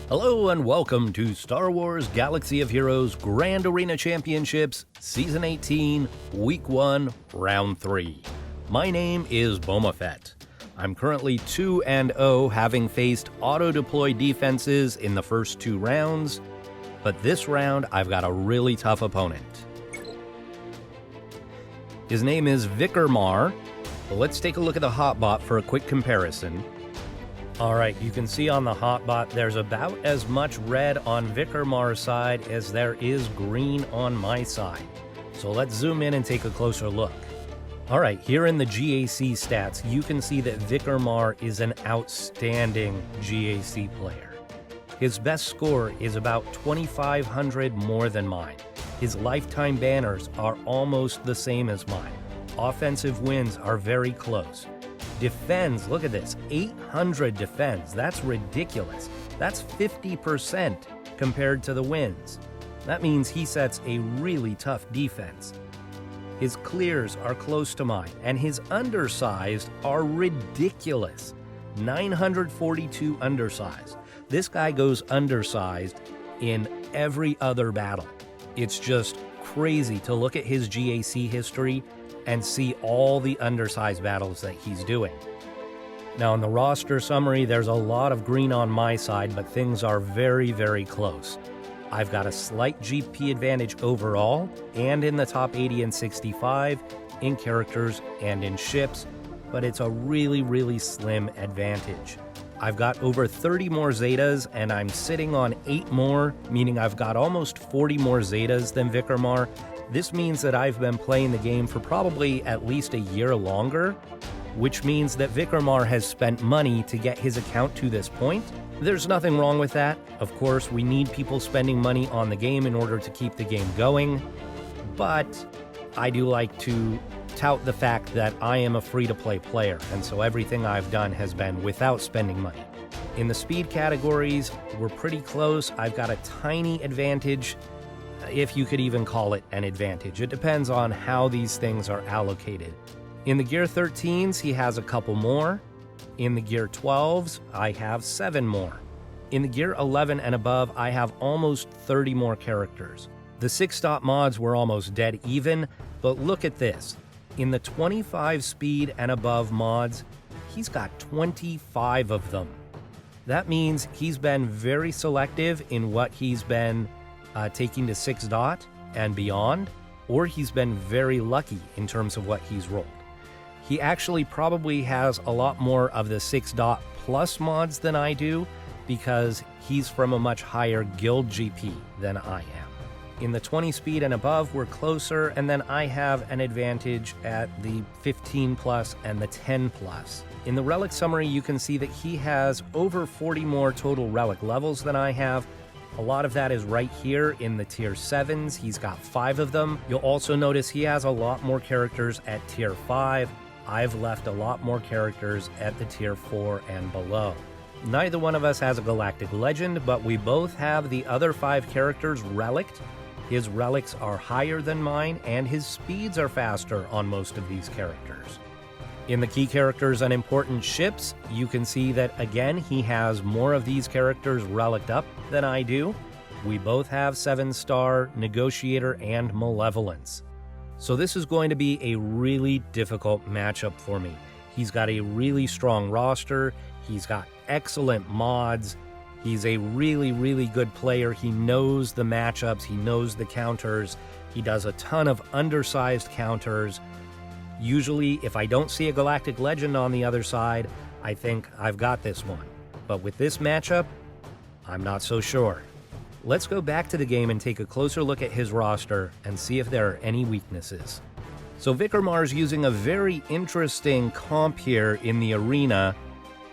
Hello and welcome to Star Wars Galaxy of Heroes Grand Arena Championships Season 18, Week 1, Round 3. My name is Boma Fett. I'm currently 2-0, having faced auto-deploy defenses in the first 2 rounds, but this round I've got a really tough opponent. His name is Vicarmar. Let's take a look at the hotbot for a quick comparison. Alright, you can see on the hotbot there's about as much red on Vicarmar's side as there is green on my side. So let's zoom in and take a closer look. Alright, here in the GAC stats, you can see that Vicarmar is an outstanding GAC player. His best score is about 2,500 more than mine. His lifetime banners are almost the same as mine. Offensive wins are very close. Defends, look at this, 800 defends. That's ridiculous. That's 50% compared to the wins. That means he sets a really tough defense. His clears are close to mine, and his undersized are ridiculous. 942 undersized. This guy goes undersized in every other battle. It's just crazy to look at his GAC history and see all the undersized battles that he's doing. Now in the roster summary, there's a lot of green on my side, but things are very, very close. I've got a slight GP advantage overall, and in the top 80 and 65, in characters and in ships, but it's a really, really slim advantage. I've got over 30 more Zetas, and I'm sitting on 8 more, meaning I've got almost 40 more Zetas than Vicarmar. This means that I've been playing the game for probably at least a year longer, which means that Vicarmar has spent money to get his account to this point. There's nothing wrong with that. Of course, we need people spending money on the game in order to keep the game going, but I do like to tout the fact that I am a free-to-play player, and so everything I've done has been without spending money. In the speed categories, we're pretty close. I've got a tiny advantage, if you could even call it an advantage. It depends on how these things are allocated. In the Gear 13s, he has a couple more. In the Gear 12s, I have 7 more. In the Gear 11 and above, I have almost 30 more characters. The 6-stop mods were almost dead even, but look at this. In the 25 speed and above mods, he's got 25 of them. That means he's been very selective in what he's been taking to 6-dot and beyond, or he's been very lucky in terms of what he's rolled. He actually probably has a lot more of the 6-dot plus mods than I do, because he's from a much higher guild GP than I am. In the 20 speed and above, we're closer, and then I have an advantage at the 15 plus and the 10 plus. In the relic summary, you can see that he has over 40 more total relic levels than I have. A lot of that is right here in the tier 7s. He's got 5 of them. You'll also notice he has a lot more characters at tier 5. I've left a lot more characters at the tier 4 and below. Neither one of us has a galactic legend, but we both have the other 5 characters relicked. His relics are higher than mine, and his speeds are faster on most of these characters. In the key characters and important ships, you can see that again he has more of these characters relicked up than I do. We both have 7-star, Negotiator, and Malevolence. So this is going to be a really difficult matchup for me. He's got a really strong roster, he's got excellent mods, he's a really, really good player. He knows the matchups, he knows the counters, he does a ton of undersized counters. Usually, if I don't see a Galactic Legend on the other side, I think I've got this one. But with this matchup, I'm not so sure. Let's go back to the game and take a closer look at his roster and see if there are any weaknesses. So Vicarmar's using a very interesting comp here in the arena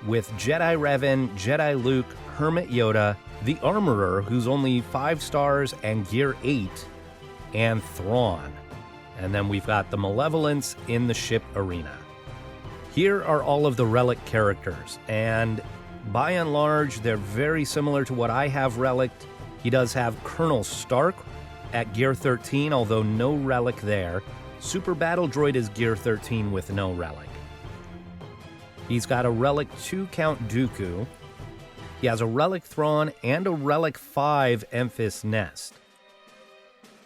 with Jedi Revan, Jedi Luke, Hermit Yoda, the Armorer, who's only 5 stars and Gear 8, and Thrawn. And then we've got the Malevolence in the ship arena. Here are all of the relic characters, and by and large, they're very similar to what I have relicked. He does have Colonel Stark at Gear 13, although no relic there. Super Battle Droid is Gear 13 with no relic. He's got a relic to Count Dooku. He has a Relic Thrawn and a Relic 5 Emphis Nest.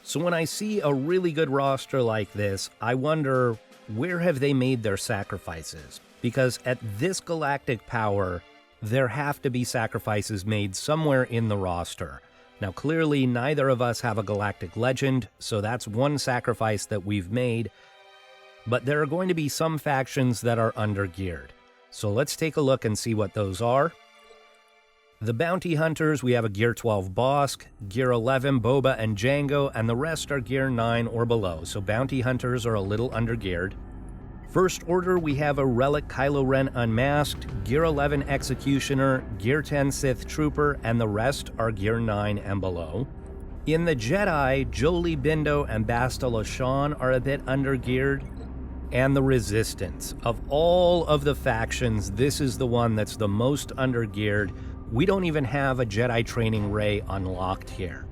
So when I see a really good roster like this, I wonder, where have they made their sacrifices? Because at this galactic power, there have to be sacrifices made somewhere in the roster. Now clearly neither of us have a galactic legend, so that's one sacrifice that we've made, but there are going to be some factions that are undergeared. So let's take a look and see what those are. The Bounty Hunters, we have a Gear 12 Bosk, Gear 11 Boba and Jango, and the rest are Gear 9 or below, so Bounty Hunters are a little undergeared. First Order, we have a Relic Kylo Ren Unmasked, Gear 11 Executioner, Gear 10 Sith Trooper, and the rest are Gear 9 and below. In the Jedi, Jolee Bindo and Basta Lashan are a bit undergeared. And the Resistance. Of all of the factions, this is the one that's the most undergeared. We don't even have a Jedi Training Ray unlocked here.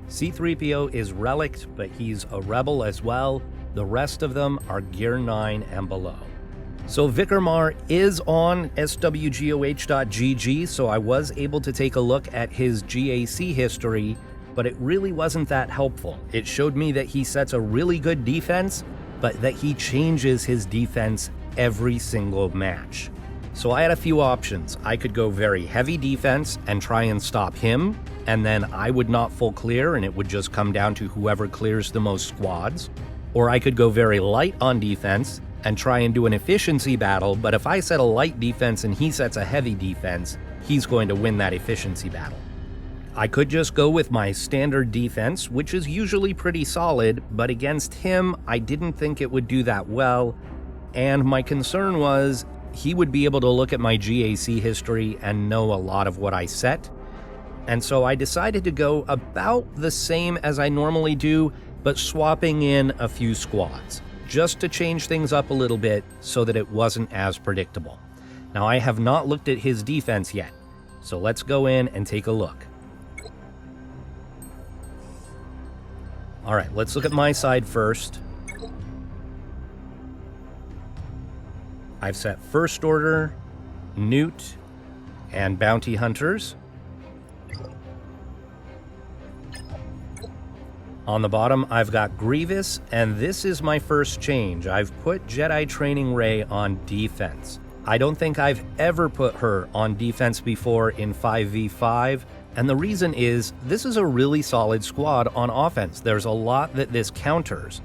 C-3PO is relicked, but he's a rebel as well. The rest of them are Gear 9 and below. So Vicarmar is on SWGOH.GG, so I was able to take a look at his GAC history, but it really wasn't that helpful. It showed me that he sets a really good defense, but that he changes his defense every single match. So I had a few options. I could go very heavy defense and try and stop him, and then I would not full clear and it would just come down to whoever clears the most squads. Or I could go very light on defense and try and do an efficiency battle, but if I set a light defense and he sets a heavy defense, he's going to win that efficiency battle. I could just go with my standard defense, which is usually pretty solid, but against him, I didn't think it would do that well, and my concern was he would be able to look at my GAC history and know a lot of what I set, and so I decided to go about the same as I normally do, but swapping in a few squads, just to change things up a little bit so that it wasn't as predictable. Now, I have not looked at his defense yet, so let's go in and take a look. All right, let's look at my side first. I've set First Order, Newt, and Bounty Hunters. On the bottom, I've got Grievous, and this is my first change. I've put Jedi Training Ray on defense. I don't think I've ever put her on defense before in 5v5, and the reason is, this is a really solid squad on offense. There's a lot that this counters.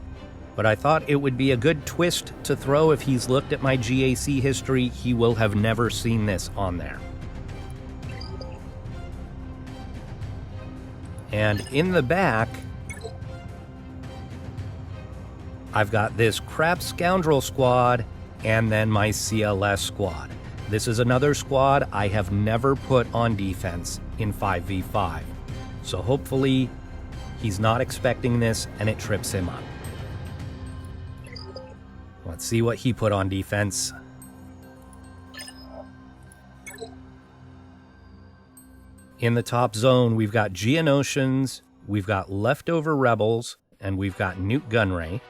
But I thought it would be a good twist to throw. If he's looked at my GAC history, he will have never seen this on there. And in the back, I've got this crap scoundrel squad and then my CLS squad. This is another squad I have never put on defense in 5v5. So hopefully he's not expecting this and it trips him up. Let's see what he put on defense. In the top zone, we've got Geonosians, we've got Leftover Rebels, and we've got Newt Gunray.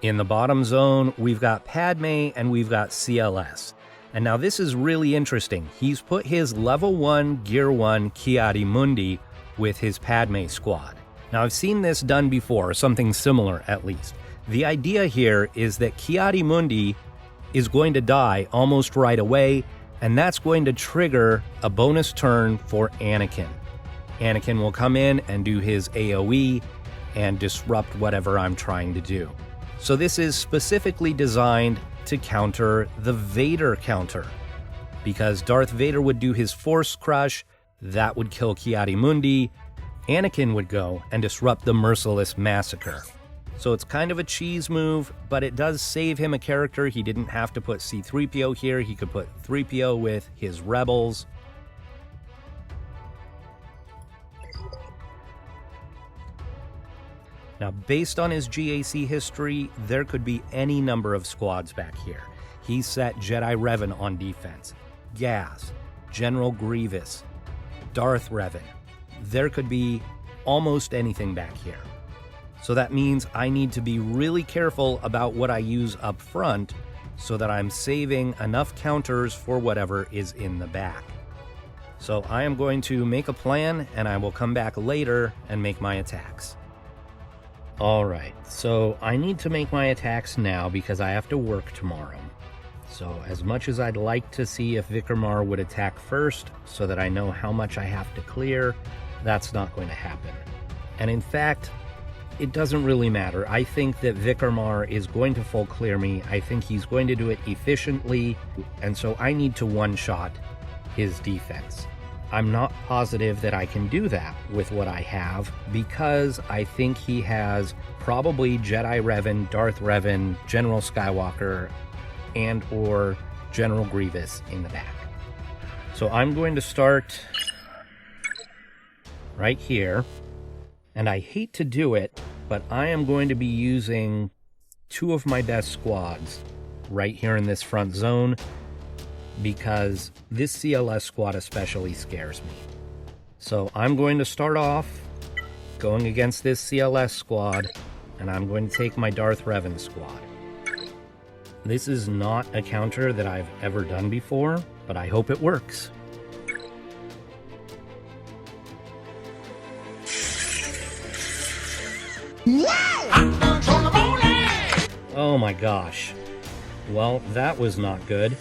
In the bottom zone, we've got Padme and we've got CLS. And now this is really interesting. He's put his level 1 Gear 1 Ki-Adi-Mundi with his Padme squad. Now I've seen this done before, something similar at least. The idea here is that Ki-Adi-Mundi is going to die almost right away, and that's going to trigger a bonus turn for Anakin. Anakin will come in and do his AoE and disrupt whatever I'm trying to do. So this is specifically designed to counter the Vader counter, because Darth Vader would do his Force Crush, that would kill Ki-Adi-Mundi, Anakin would go and disrupt the Merciless Massacre. So it's kind of a cheese move, but it does save him a character. He didn't have to put C-3PO here, he could put 3PO with his Rebels. Now, based on his GAC history, there could be any number of squads back here. He's set Jedi Revan on defense, Gas, General Grievous, Darth Revan. There could be almost anything back here. So that means I need to be really careful about what I use up front so that I'm saving enough counters for whatever is in the back. So I am going to make a plan, and I will come back later and make my attacks. Alright, so I need to make my attacks now because I have to work tomorrow. So as much as I'd like to see if Vicarmar would attack first so that I know how much I have to clear, that's not going to happen. And in fact, it doesn't really matter. I think that Vicarmar is going to full clear me. I think he's going to do it efficiently, and so I need to one-shot his defense. I'm not positive that I can do that with what I have because I think he has probably Jedi Revan, Darth Revan, General Skywalker, and or General Grievous in the back. So I'm going to start right here, and I hate to do it, but I am going to be using two of my best squads right here in this front zone because this CLS squad especially scares me. So I'm going to start off going against this CLS squad, and I'm going to take my Darth Revan squad. This is not a counter that I've ever done before, but I hope it works. Oh my gosh. Well, that was not good.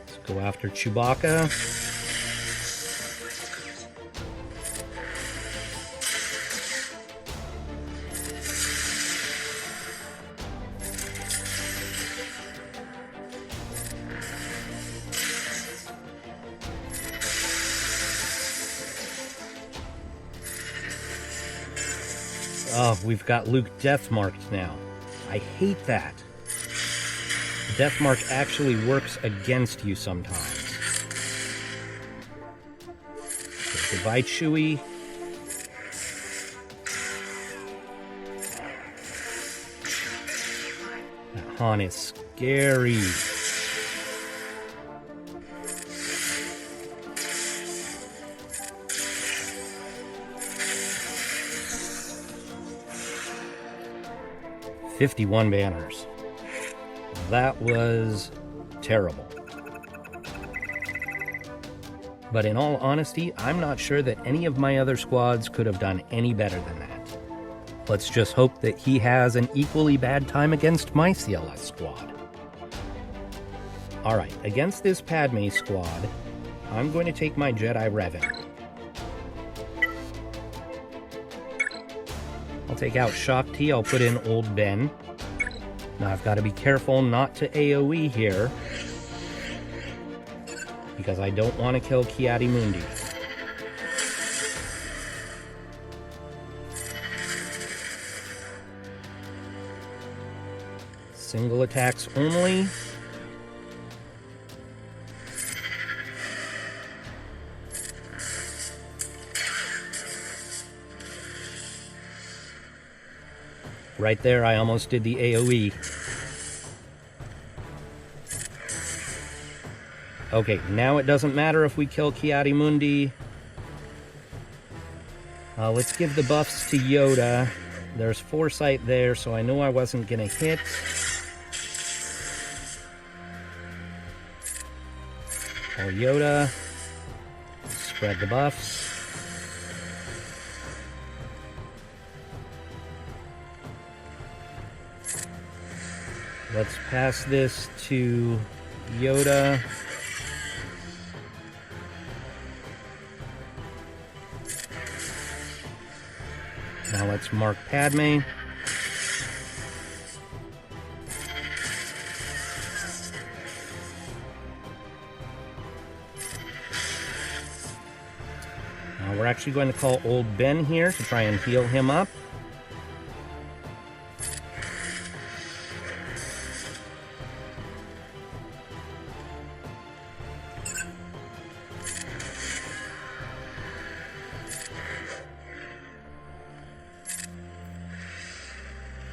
Let's go after Chewbacca. Oh, we've got Luke death-marked now. I hate that. Death-mark actually works against you sometimes. Okay, goodbye, Chewie. That Han is scary. "51 banners. That was terrible. But in all honesty, I'm not sure that any of my other squads could have done any better than that. Let's just hope that he has an equally bad time against my CLS squad. Alright, against this Padme squad, I'm going to take my Jedi Revan. I'll take out Shaak Ti, I'll put in Old Ben. Now I've got to be careful not to AoE here, because I don't want to kill Ki-Adi-Mundi. Single attacks only. Right there, I almost did the AoE. Okay, now it doesn't matter if we kill Ki-Adi-Mundi. Let's give the buffs to Yoda. There's foresight there, so I know I wasn't gonna hit. Or Yoda. Spread the buffs. Let's pass this to Yoda. Now let's mark Padme. Now we're actually going to call Old Ben here to try and heal him up.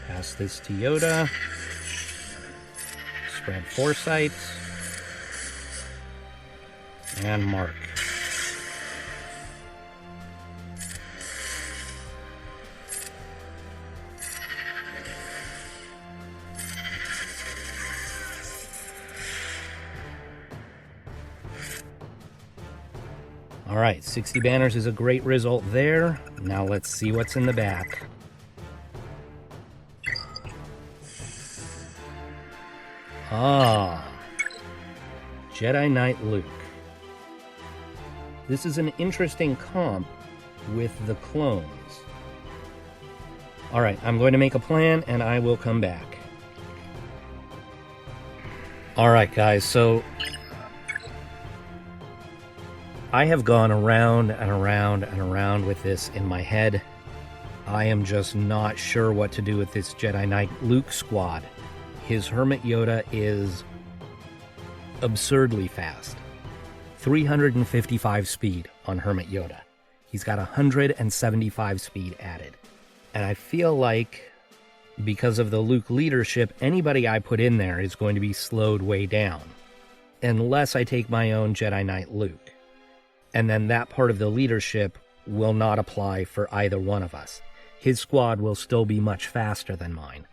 Pass this to Yoda. Spread foresight. And mark. All right, 60 banners is a great result there. Now let's see what's in the back. Ah, Jedi Knight Luke. This is an interesting comp with the clones. All right, I'm going to make a plan and I will come back. All right, guys, so I have gone around and around and around with this in my head. I am just not sure what to do with this Jedi Knight Luke squad. His Hermit Yoda is absurdly fast. 355 speed on Hermit Yoda. He's got 175 speed added. And I feel like because of the Luke leadership, anybody I put in there is going to be slowed way down. Unless I take my own Jedi Knight Luke. And then that part of the leadership will not apply for either one of us. His squad will still be much faster than mine.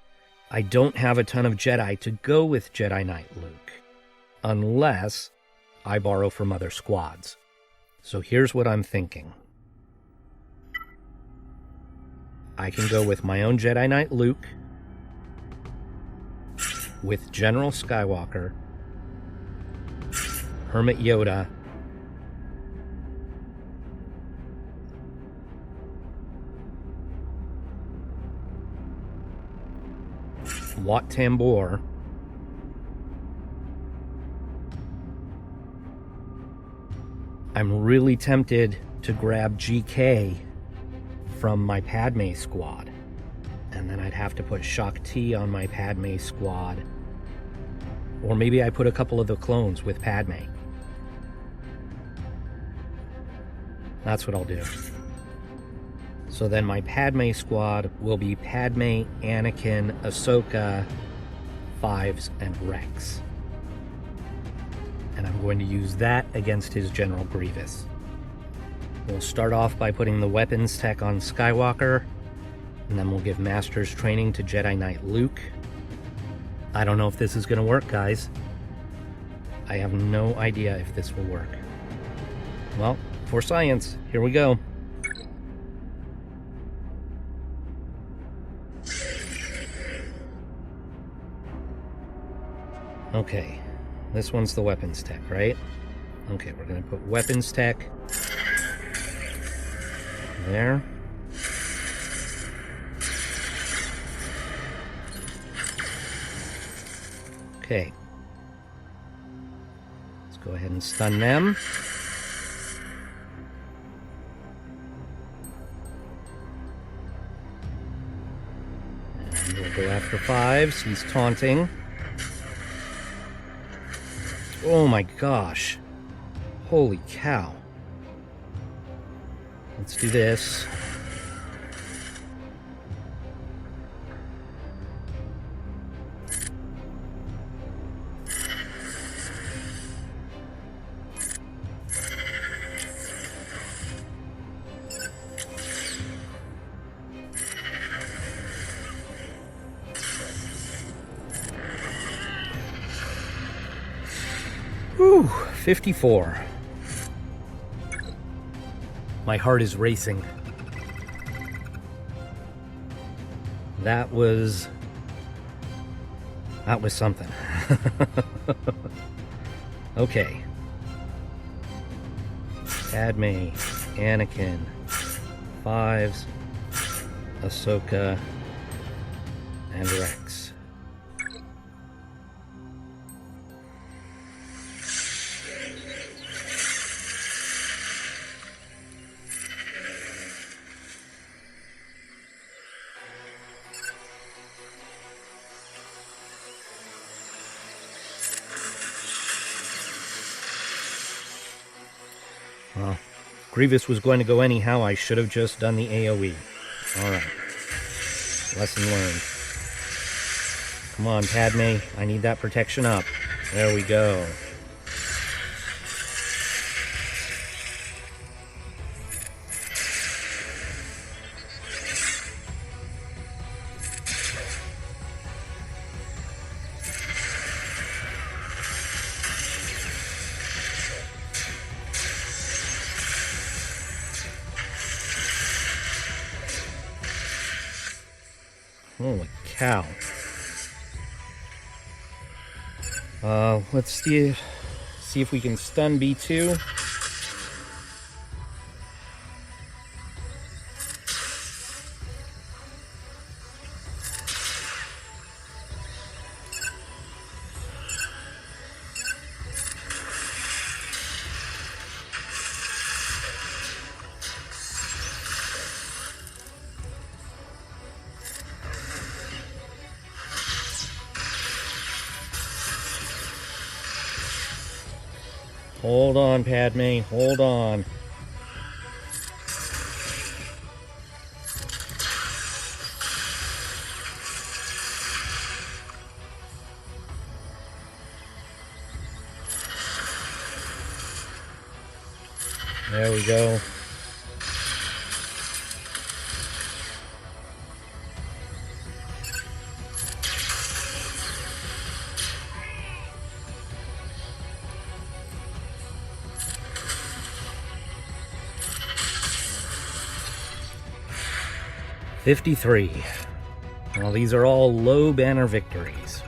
I don't have a ton of Jedi to go with Jedi Knight Luke, unless I borrow from other squads. So here's what I'm thinking. I can go with my own Jedi Knight Luke, with General Skywalker, Hermit Yoda, Wat Tambor, I'm really tempted to grab GK from my Padme squad, and then I'd have to put Shaak Ti on my Padme squad, or maybe I put a couple of the clones with Padme. That's what I'll do. So then my Padme squad will be Padme, Anakin, Ahsoka, Fives, and Rex. And I'm going to use that against his General Grievous. We'll start off by putting the weapons tech on Skywalker, and then we'll give Master's Training to Jedi Knight Luke. I don't know if this is going to work, guys. I have no idea if this will work. Well, for science, here we go. Okay, this one's the weapons tech, right? Okay, we're going to put weapons tech there. Okay. Let's go ahead and stun them. And we'll go after Fives. He's taunting. Oh my gosh. Holy cow. Let's do this. Whew, 54. My heart is racing. That was something. Okay. Padme, Anakin, Fives, Ahsoka, and Rex. Well, Grievous was going to go anyhow. I should have just done the AoE. Alright. Lesson learned. Come on, Padme. I need that protection up. There we go. Holy cow. Let's see if we can stun B2. Hold on, Padme, hold on. There we go. $53. Well, these are all low banner victories.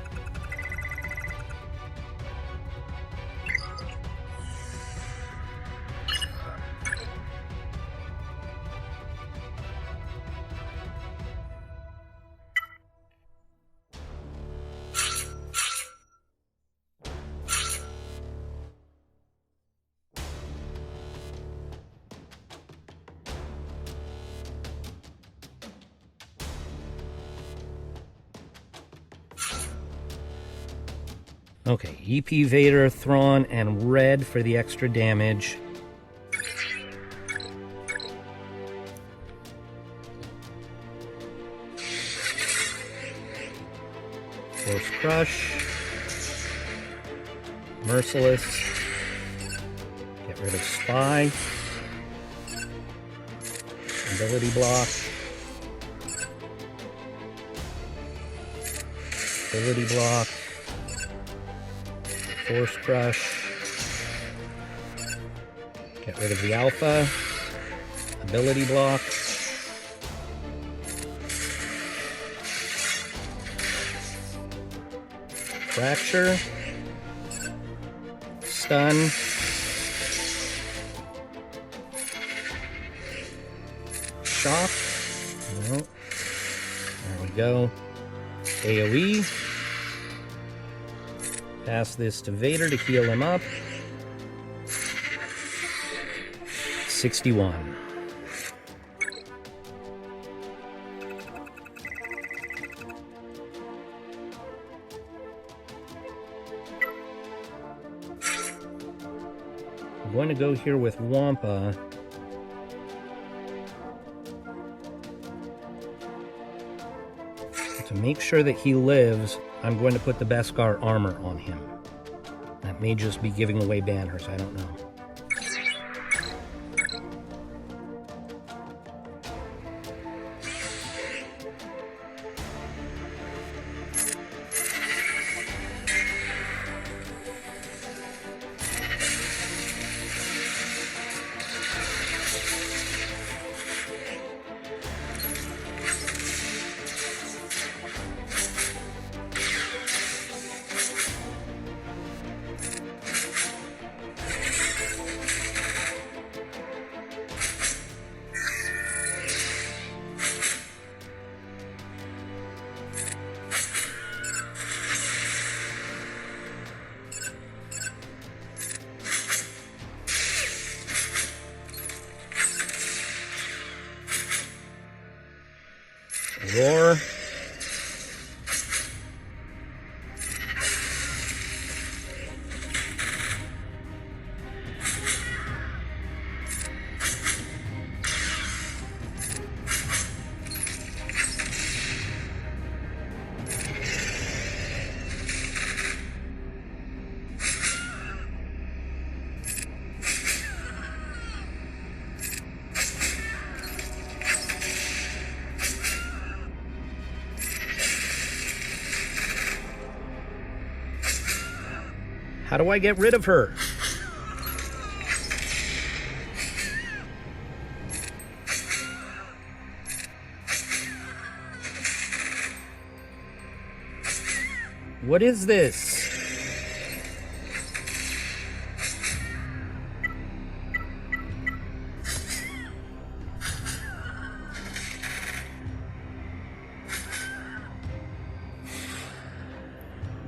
Okay, EP Vader, Thrawn, and red for the extra damage. Force Crush. Merciless. Get rid of Spy. Ability Block. Ability Block. Force Crush. Get rid of the Alpha. Ability Block. Fracture. Stun. Shock. No. There we go. AoE. Pass this to Vader to heal him up. 61. I'm going to go here with Wampa. To make sure that he lives, I'm going to put the Beskar armor on him. That may just be giving away banners, I don't know. Roar. How do I get rid of her? What is this?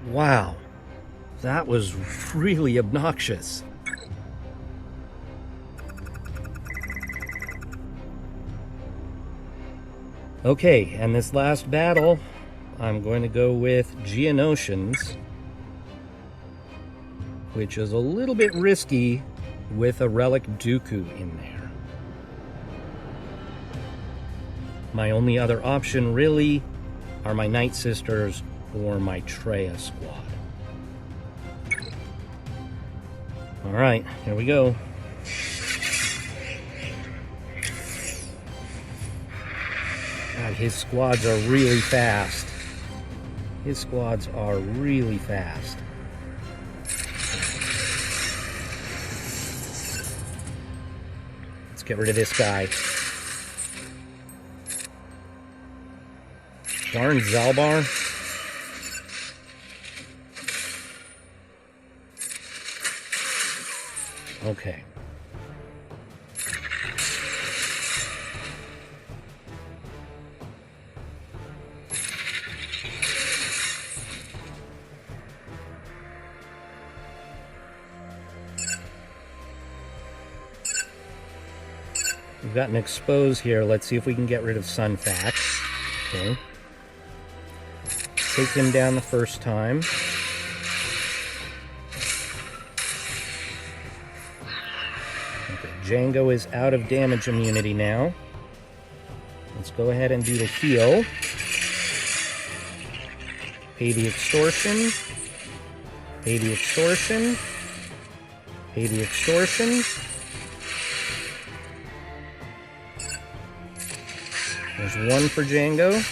Wow, that was really obnoxious. Okay, and this last battle, I'm going to go with Geonosians, which is a little bit risky with a Relic Dooku in there. My only other option really are my Night Sisters or my Treya squad. All right, here we go. God, his squads are really fast. His squads are really fast. Let's get rid of this guy. Darn Zalbar. Okay. We've got an expose here. Let's see if we can get rid of Sunfax. Okay. Take him down the first time. Okay, Django is out of damage immunity now. Let's go ahead and do the heal. Pay the extortion. Pay the extortion. Pay the extortion. There's one for Django.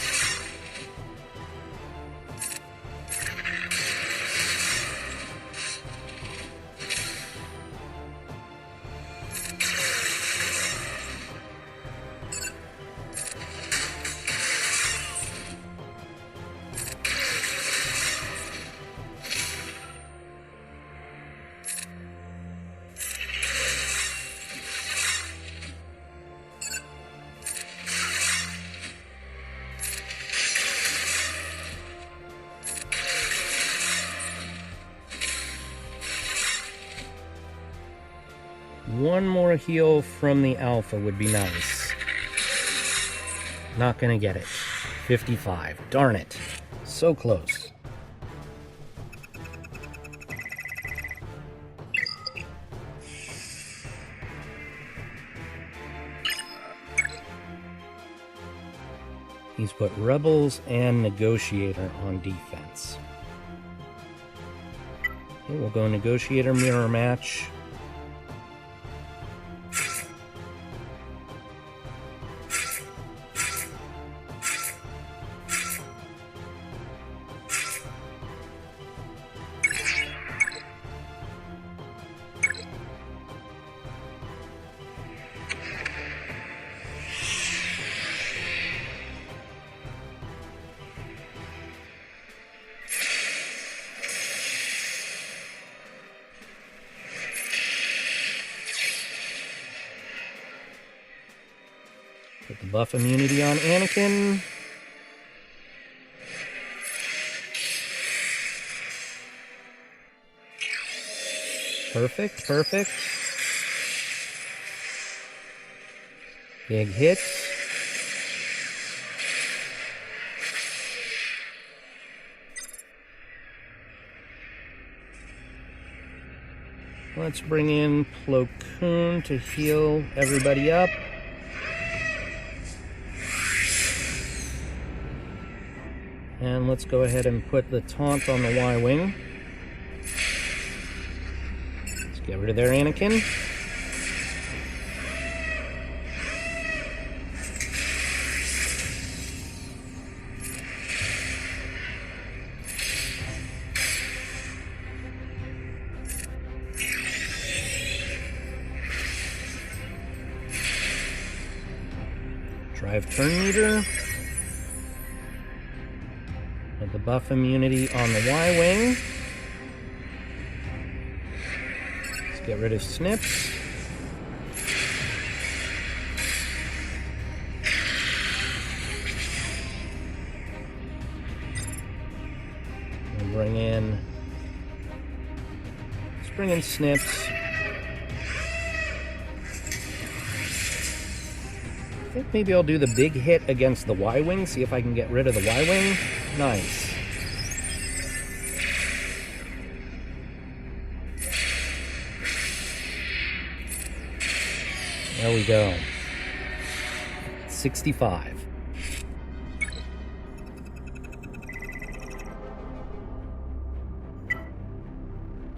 One more heal from the Alpha would be nice. Not gonna get it. 55. Darn it. So close. He's put Rebels and Negotiator on defense. Okay, we'll go Negotiator mirror match. Put the buff immunity on Anakin. Perfect, perfect. Big hits. Let's bring in Plo Koon to heal everybody up. And let's go ahead and put the taunt on the Y-Wing. Let's get rid of their Anakin. Drive turn meter. At the buff immunity on the Y-Wing. Let's get rid of Snips. And bring in Snips. I think maybe I'll do the big hit against the Y-Wing, see if I can get rid of the Y-Wing. Nice. There we go. 65.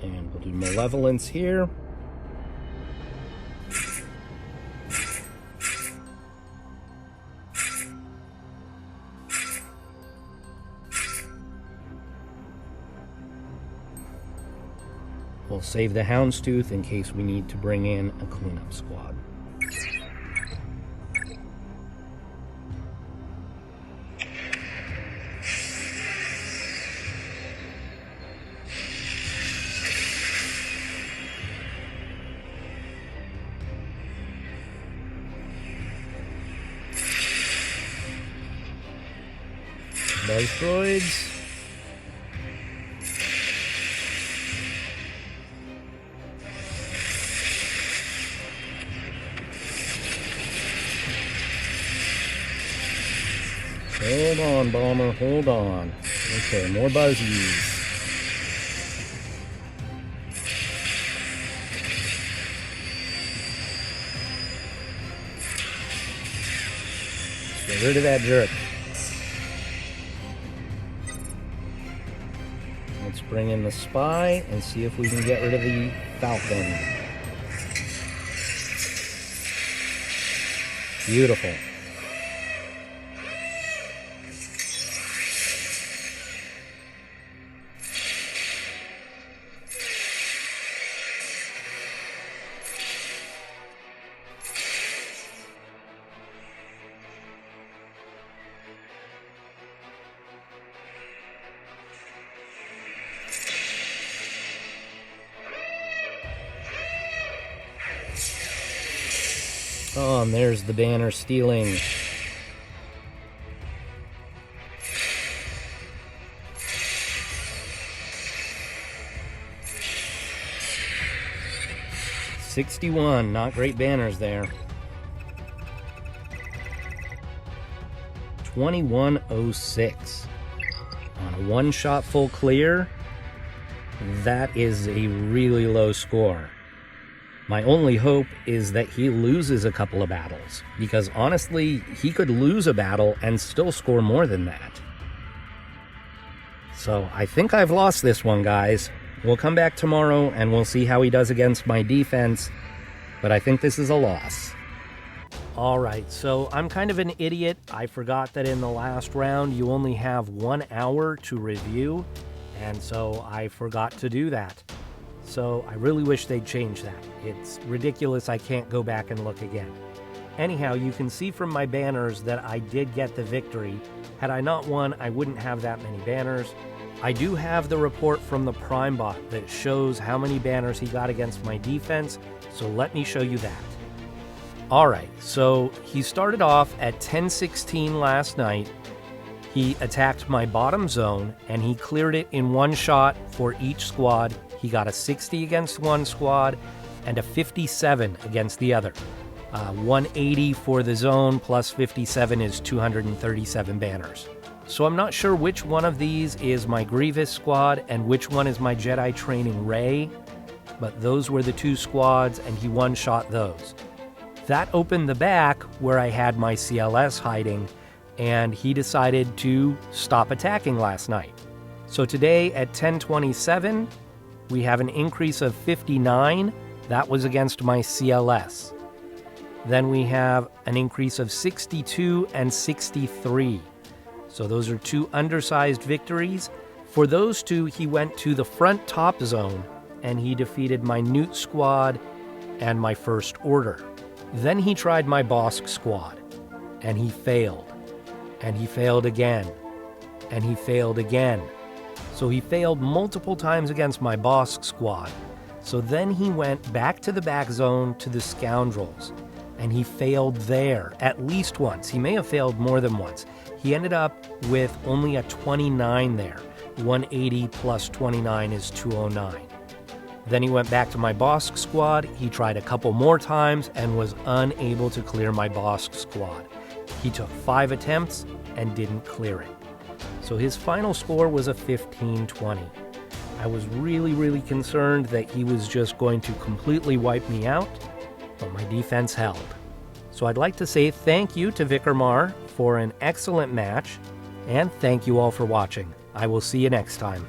And we'll do Malevolence here. We'll save the Houndstooth in case we need to bring in a cleanup squad. Buzz droids. Hold on, Bomber, hold on. Okay, more Buzzies. Get rid of that jerk. Let's bring in the Spy and see if we can get rid of the Falcon. Beautiful. Oh, and there's the banner stealing. $61, not great banners there. 2106 on a one-shot full clear. That is a really low score. My only hope is that he loses a couple of battles, because honestly, he could lose a battle and still score more than that. So I think I've lost this one, guys. We'll come back tomorrow and we'll see how he does against my defense, but I think this is a loss. Alright, so I'm kind of an idiot. I forgot that in the last round you only have 1 hour to review, and so I forgot to do that. So I really wish they'd change that. It's ridiculous I can't go back and look again. Anyhow, you can see from my banners that I did get the victory. Had I not won, I wouldn't have that many banners. I do have the report from the Prime Bot that shows how many banners he got against my defense, so let me show you that. Alright, so he started off at 1016 last night. He attacked my bottom zone, and he cleared it in one shot for each squad. He got a 60 against one squad and a 57 against the other. 180 for the zone plus 57 is 237 banners. So I'm not sure which one of these is my Grievous squad and which one is my Jedi Training Rey, but those were the two squads and he one-shot those. That opened the back where I had my CLS hiding, and he decided to stop attacking last night. So today at 1027, we have an increase of 59. That was against my CLS. Then we have an increase of 62 and 63. So those are two undersized victories. For those two, he went to the front top zone, and he defeated my Newt squad and my First Order. Then he tried my Bosk squad, and he failed. And he failed again. and he failed again. So he failed multiple times against my boss squad. So then he went back to the back zone to the Scoundrels, and he failed there at least once. He may have failed more than once. He ended up with only a 29 there. 180 plus 29 is 209. Then he went back to my boss squad. He tried a couple more times and was unable to clear my boss squad. He took 5 attempts and didn't clear it. So his final score was a 15-20. I was really concerned that he was just going to completely wipe me out, but my defense held. So I'd like to say thank you to Vicarmar for an excellent match, and thank you all for watching. I will see you next time.